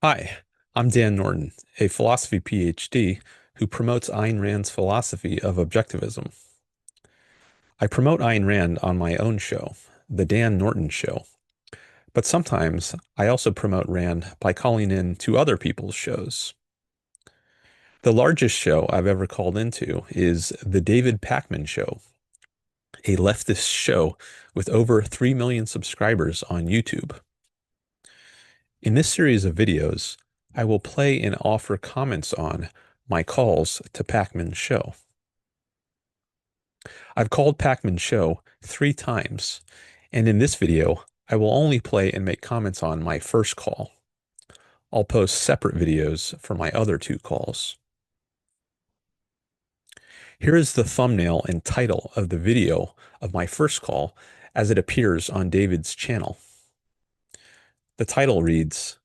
Hi, I'm Dan Norton, a philosophy PhD who promotes Ayn Rand's philosophy of objectivism. I promote Ayn Rand on my own show, The Dan Norton Show, but sometimes I also promote Rand by calling in to other people's shows. The largest show I've ever called into is The David Pakman Show, a leftist show with over 3 million subscribers on YouTube. In this series of videos, I will play and offer comments on my calls to Pakman Show. I've called Pakman Show 3 times, and in this video, I will only play and make comments on my first call. I'll post separate videos for my other 2 calls. Here is the thumbnail and title of the video of my first call as it appears on David's channel. The title reads,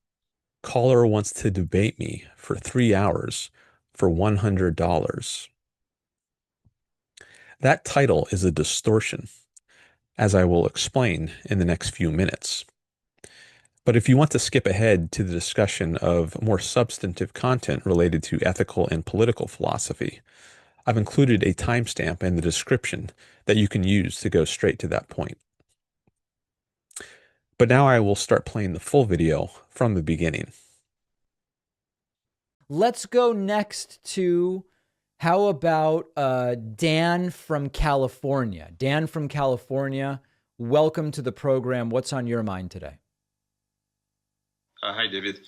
"Caller wants to debate me for 3 hours for $100. That title is a distortion, as I will explain in the next few minutes. But if you want to skip ahead to the discussion of more substantive content related to ethical and political philosophy, I've included a timestamp in the description that you can use to go straight to that point. But now I will start playing the full video from the beginning. Let's go next to how about Dan from California? Dan from California, welcome to the program. What's on your mind today? Hi, David.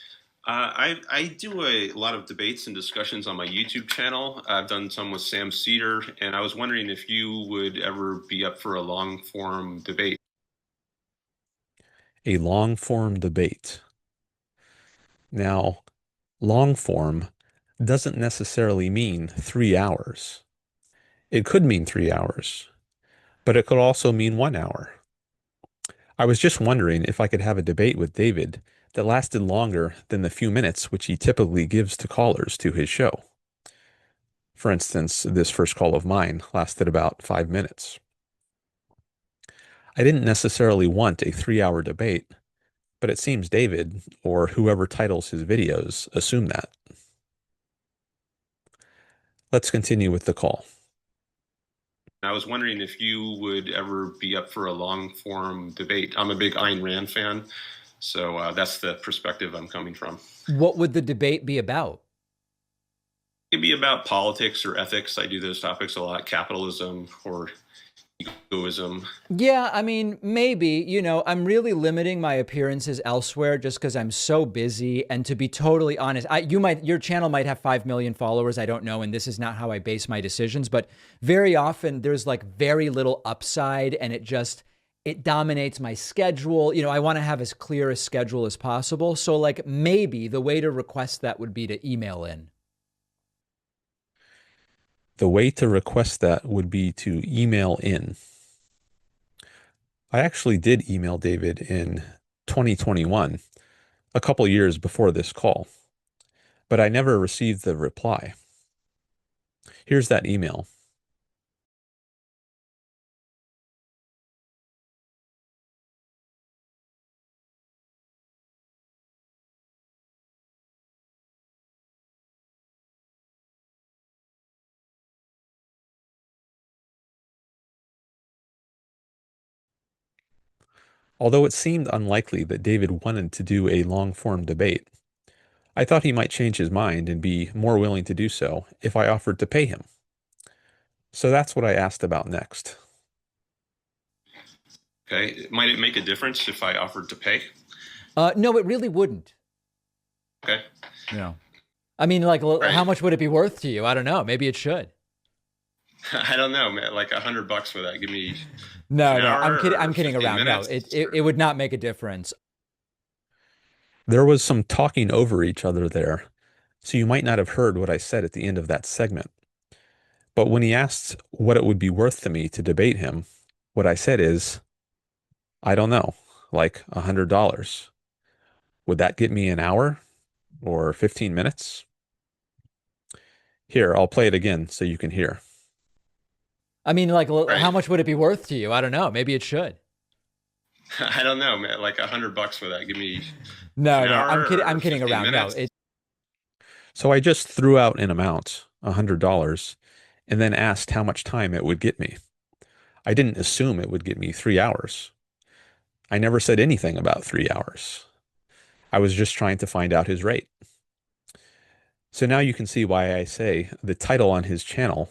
I do a lot of debates and discussions on my YouTube channel. I've done some with Sam Cedar, and I was wondering if you would ever be up for a long form debate. A long form debate. Now, long form doesn't necessarily mean 3 hours. It could mean 3 hours, but it could also mean 1 hour. I was just wondering if I could have a debate with David that lasted longer than the few minutes which he typically gives to callers to his show. For instance, this first call of mine lasted about 5 minutes. I didn't necessarily want a 3 hour debate, but it seems David, or whoever titles his videos, assume that. Let's continue with the call. I was wondering if you would ever be up for a long form debate. I'm a big Ayn Rand fan, so that's the perspective I'm coming from. What would the debate be about? It'd be about politics or ethics. I do those topics a lot, capitalism or egoism. Yeah, I mean, maybe, I'm really limiting my appearances elsewhere just because I'm so busy. And to be totally honest, your channel might have 5 million followers. I don't know. And this is not how I base my decisions, but very often there's like very little upside and it dominates my schedule. I want to have as clear a schedule as possible. So like maybe the way to request that would be to email in. The way to request that would be to email in. I actually did email David in 2021, a couple years before this call, but I never received the reply. Here's that email. Although it seemed unlikely that David wanted to do a long-form debate, I thought he might change his mind and be more willing to do so if I offered to pay him. So that's what I asked about next. Okay. Might it make a difference if I offered to pay? No, it really wouldn't. Okay. Yeah. I mean, like, Right. how much would it be worth to you? I don't know. Maybe it should. I don't know, man. Like $100 for that. Give me No, an no, hour I'm kidding. or I'm kidding 15 around. No, minutes. it would not make a difference. There was some talking over each other there, so you might not have heard what I said at the end of that segment. But when he asked what it would be worth to me to debate him, what I said is, I don't know, like $100. Would that get me an hour or 15 minutes? Here, I'll play it again so you can hear. I mean, like, how Right. much would it be worth to you? I don't know. Maybe it should. I don't know, man. Like $100 for that. Give me an No, no, I'm kidding. hour or I'm kidding 15 around. No, minutes. it So I just threw out an amount, $100, and then asked how much time it would get me. I didn't assume it would get me 3 hours. I never said anything about 3 hours. I was just trying to find out his rate. So now you can see why I say the title on his channel,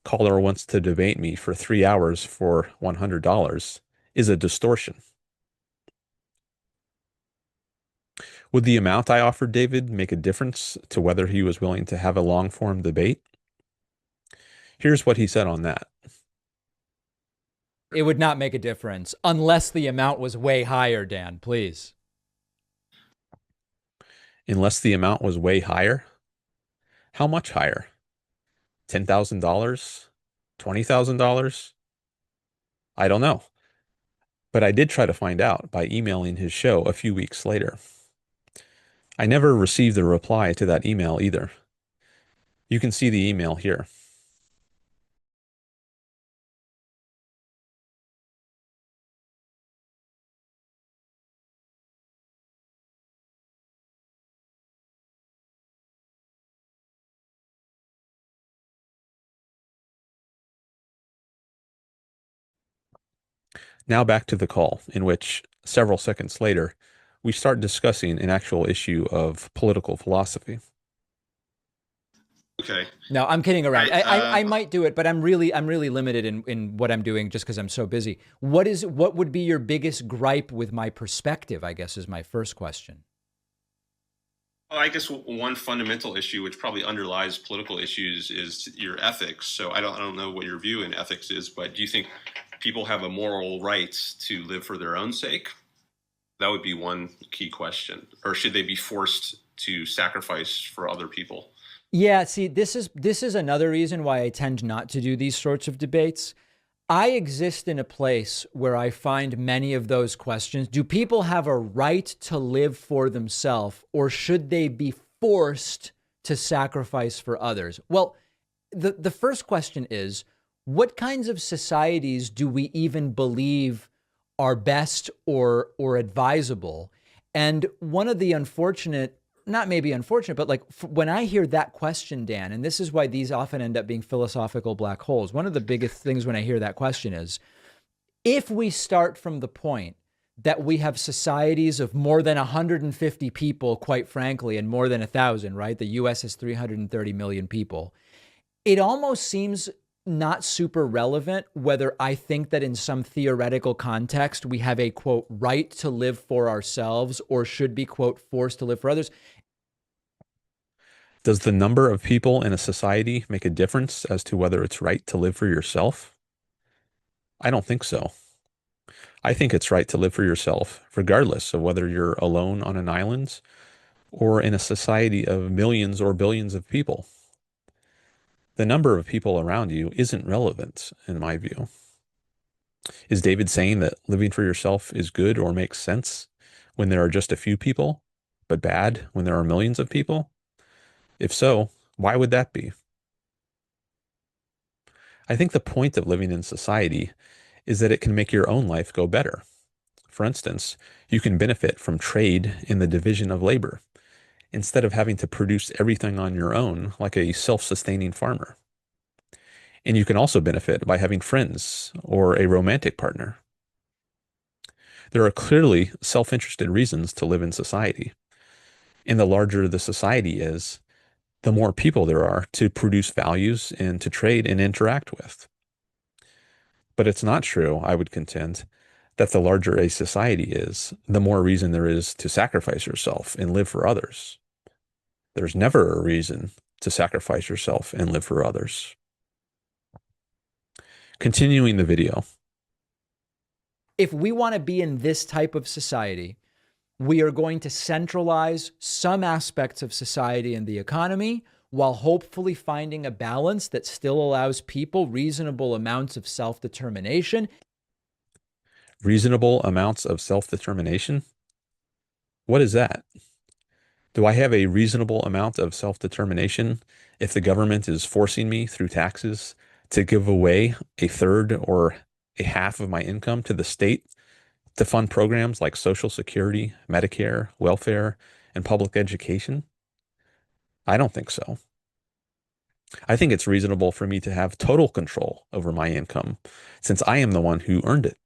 Caller Wants to Debate Me for 3 hours for $100, is a distortion. Would the amount I offered David make a difference to whether he was willing to have a long form debate? Here's what he said on that. it would not make a difference unless the amount was way higher, Dan, please. Unless the amount was way higher? How much higher? $10,000? $20,000? I don't know. But I did try to find out by emailing his show a few weeks later. I never received a reply to that email either. You can see the email here. Now back to the call, in which, several seconds later, we start discussing an actual issue of political philosophy. Okay. No, I'm kidding All around. right. I might do it, but I'm really limited in what I'm doing just because I'm so busy. What would be your biggest gripe with my perspective, I guess is my first question. Well, I guess one fundamental issue, which probably underlies political issues, is your ethics. So I don't know what your view in ethics is, but do you think people have a moral right to live for their own sake? That would be one key question. Or should they be forced to sacrifice for other people? Yeah, see, this is another reason why I tend not to do these sorts of debates. I exist in a place where I find many of those questions. Do people have a right to live for themselves, or should they be forced to sacrifice for others? Well, the first question is, what kinds of societies do we even believe are best or advisable? And one of the unfortunate, not maybe unfortunate, but like when I hear that question, Dan, and this is why these often end up being philosophical black holes. One of the biggest things when I hear that question is, if we start from the point that we have societies of more than 150 people, quite frankly, and more than 1,000, right? The US has 330 million people. It almost seems not super relevant whether I think that in some theoretical context we have a quote right to live for ourselves or should be quote forced to live for others. Does the number of people in a society make a difference as to whether it's right to live for yourself? I don't think so. I think it's right to live for yourself, regardless of whether you're alone on an island or in a society of millions or billions of people. The number of people around you isn't relevant, in my view. Is David saying that living for yourself is good or makes sense when there are just a few people, but bad when there are millions of people? If so, why would that be? I think the point of living in society is that it can make your own life go better. For instance, you can benefit from trade in the division of labor instead of having to produce everything on your own like a self-sustaining farmer. And you can also benefit by having friends or a romantic partner. There are clearly self-interested reasons to live in society. And the larger the society is, the more people there are to produce values and to trade and interact with. But it's not true, I would contend, that the larger a society is, the more reason there is to sacrifice yourself and live for others. There's never a reason to sacrifice yourself and live for others. Continuing the video. If we want to be in this type of society, we are going to centralize some aspects of society and the economy while hopefully finding a balance that still allows people reasonable amounts of self-determination. Reasonable amounts of self-determination? What is that? Do I have a reasonable amount of self-determination if the government is forcing me through taxes to give away a third or a half of my income to the state To fund programs like Social Security, Medicare, welfare, and public education? I don't think so. I think it's reasonable for me to have total control over my income since I am the one who earned it.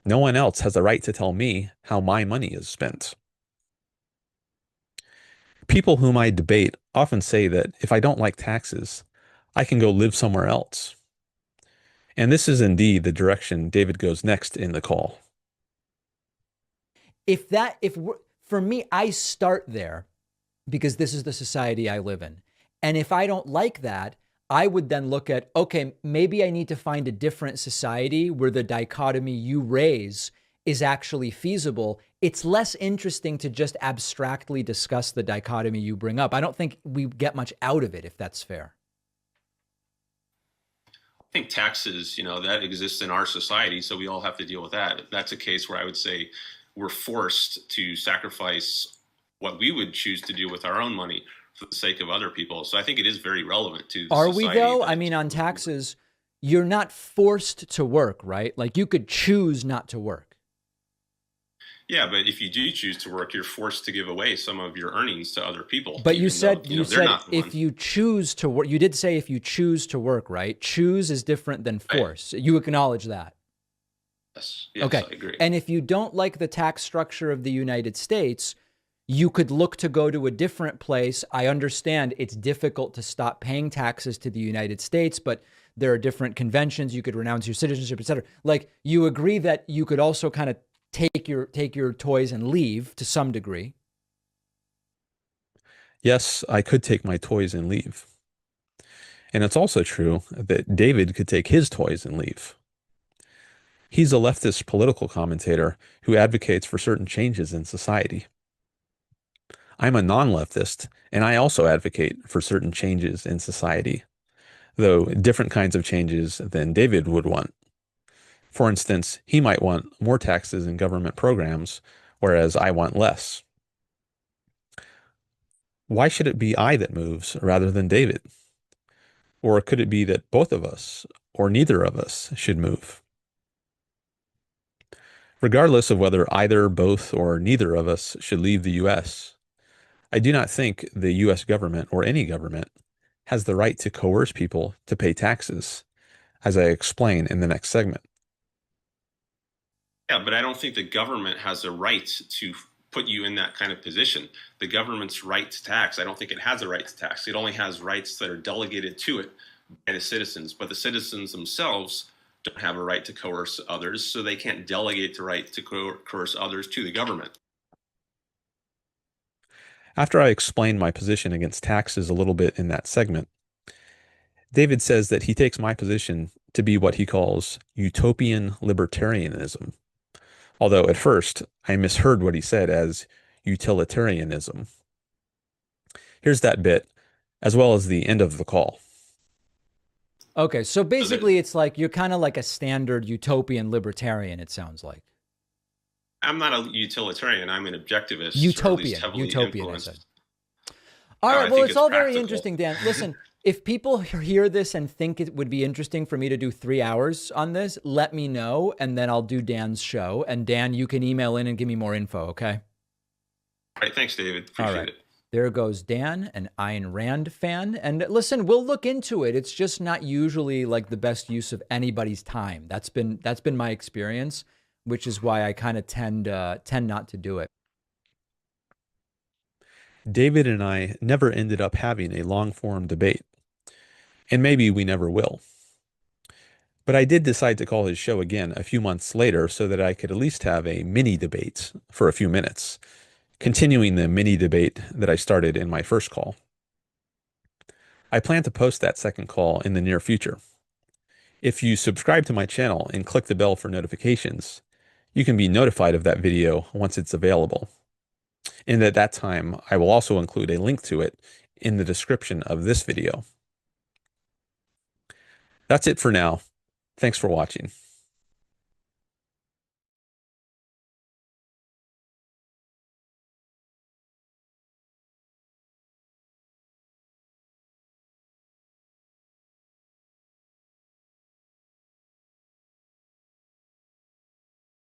No one else has the right to tell me how my money is spent. People whom I debate often say that if I don't like taxes, I can go live somewhere else. And this is indeed the direction David goes next in the call. For me, I start there because this is the society I live in. And if I don't like that, I would then look at, okay, maybe I need to find a different society where the dichotomy you raise is actually feasible. It's less interesting to just abstractly discuss the dichotomy you bring up. I don't think we get much out of it, if that's fair. I think taxes, that exists in our society, so we all have to deal with that. That's a case where I would say we're forced to sacrifice what we would choose to do with our own money for the sake of other people. So I think it is very relevant to the Are society. we though? I mean, on taxes, you're not forced to work, right? Like you could choose not to work. Yeah, but if you do choose to work, you're forced to give away some of your earnings to other people. But you said they're not the if one. you choose to work, you did say if you choose to work, right? Choose is different than force. Right. You acknowledge that. Yes, okay. I agree. And if you don't like the tax structure of the United States, you could look to go to a different place. I understand it's difficult to stop paying taxes to the United States, but there are different conventions. You could renounce your citizenship, et cetera. Like you agree that you could also kind of take your toys and leave to some degree. Yes, I could take my toys and leave. And it's also true that David could take his toys and leave. He's a leftist political commentator who advocates for certain changes in society. I'm a non-leftist, and I also advocate for certain changes in society, though different kinds of changes than David would want. For instance, he might want more taxes and government programs, whereas I want less. Why should it be I that moves rather than David? Or could it be that both of us, or neither of us, should move? Regardless of whether either, both, or neither of us should leave the U.S., I do not think the U.S. government, or any government, has the right to coerce people to pay taxes, as I explain in the next segment. Yeah, but I don't think the government has a right to put you in that kind of position. The government's right to tax, I don't think it has a right to tax. It only has rights that are delegated to it by the citizens, but the citizens themselves don't have a right to coerce others, so they can't delegate the right to coerce others to the government. After I explain my position against taxes a little bit in that segment, David says that he takes my position to be what he calls utopian libertarianism. Although at first I misheard what he said as utilitarianism. Here's that bit, as well as the end of the call. Okay, so basically it's like you're kind of like a standard utopian libertarian, it sounds like. I'm not a utilitarian. I'm an objectivist. Utopian, I said. All right, well, it's all very interesting, Dan. Listen, if people hear this and think it would be interesting for me to do 3 hours on this, let me know, and then I'll do Dan's show. And Dan, you can email in and give me more info, okay? All right, thanks, David. Appreciate it. There goes Dan, an Ayn Rand fan. And listen, we'll look into it. It's just not usually like the best use of anybody's time. That's been my experience, which is why I kind of tend not to do it. David and I never ended up having a long-form debate, and maybe we never will. But I did decide to call his show again a few months later so that I could at least have a mini debate for a few minutes, continuing the mini debate that I started in my first call. I plan to post that second call in the near future. If you subscribe to my channel and click the bell for notifications, you can be notified of that video once it's available. And at that time, I will also include a link to it in the description of this video. That's it for now. Thanks for watching.